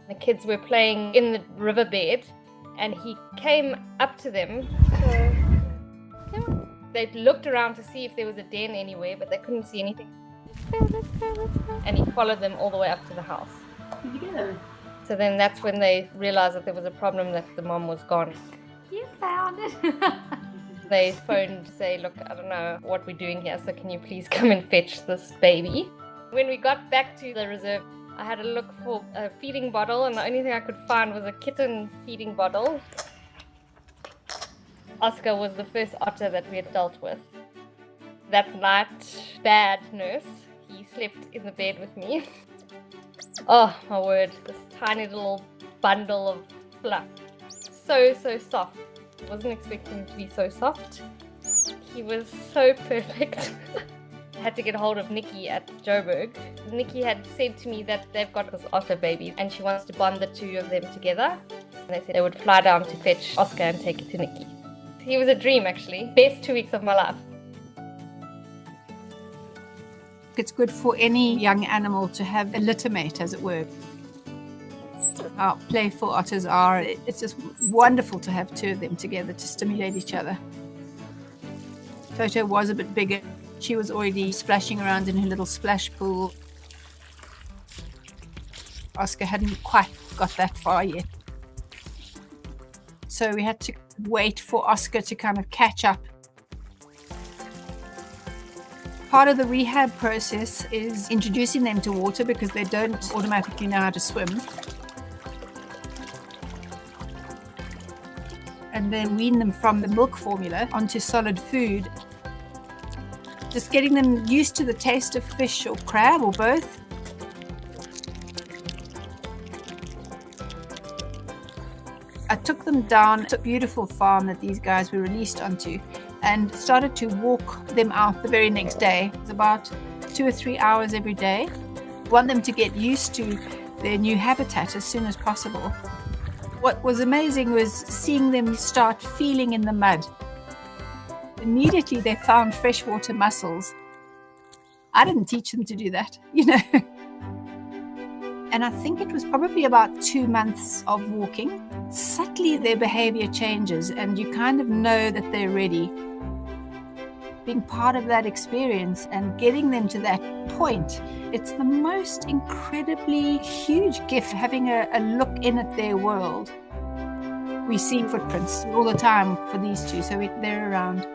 The kids were playing in the riverbed and he came up to them. They looked around to see if there was a den anywhere, but they couldn't see anything. Let's go. And he followed them all the way up to the house. Yeah. So then that's when they realized that there was a problem, that the mom was gone. You found it. They phoned to say, look, I don't know what we're doing here, so can you please come and fetch this baby? When we got back to the reserve, I had to look for a feeding bottle, and the only thing I could find was a kitten feeding bottle. Oscar was the first otter that we had dealt with. That night, bad nurse, he slept in the bed with me. Oh my word, this tiny little bundle of fluff. So soft. I wasn't expecting him to be so soft. He was so perfect. I had to get hold of Nikki at Joburg. Nikki had said to me that they've got this otter baby and she wants to bond the two of them together. And they said they would fly down to fetch Oscar and take it to Nikki. He was a dream, actually. Best 2 weeks of my life. It's good for any young animal to have a litter mate, as it were. How playful otters are. It's just wonderful to have two of them together to stimulate each other. Toto was a bit bigger. She was already splashing around in her little splash pool. Oscar hadn't quite got that far yet. So we had to wait for Oscar to kind of catch up. Part of the rehab process is introducing them to water because they don't automatically know how to swim. And then wean them from the milk formula onto solid food. Just getting them used to the taste of fish or crab or both. I took them down to a beautiful farm that these guys were released onto and started to walk them out the very next day. It was about 2 or 3 hours every day. I want them to get used to their new habitat as soon as possible. What was amazing was seeing them start feeling in the mud. Immediately they found freshwater mussels. I didn't teach them to do that, And I think it was probably about 2 months of walking. Subtly their behavior changes and you kind of know that they're ready. Being part of that experience and getting them to that point, it's the most incredibly huge gift, having a look in at their world. We see footprints all the time for these two, so they're around.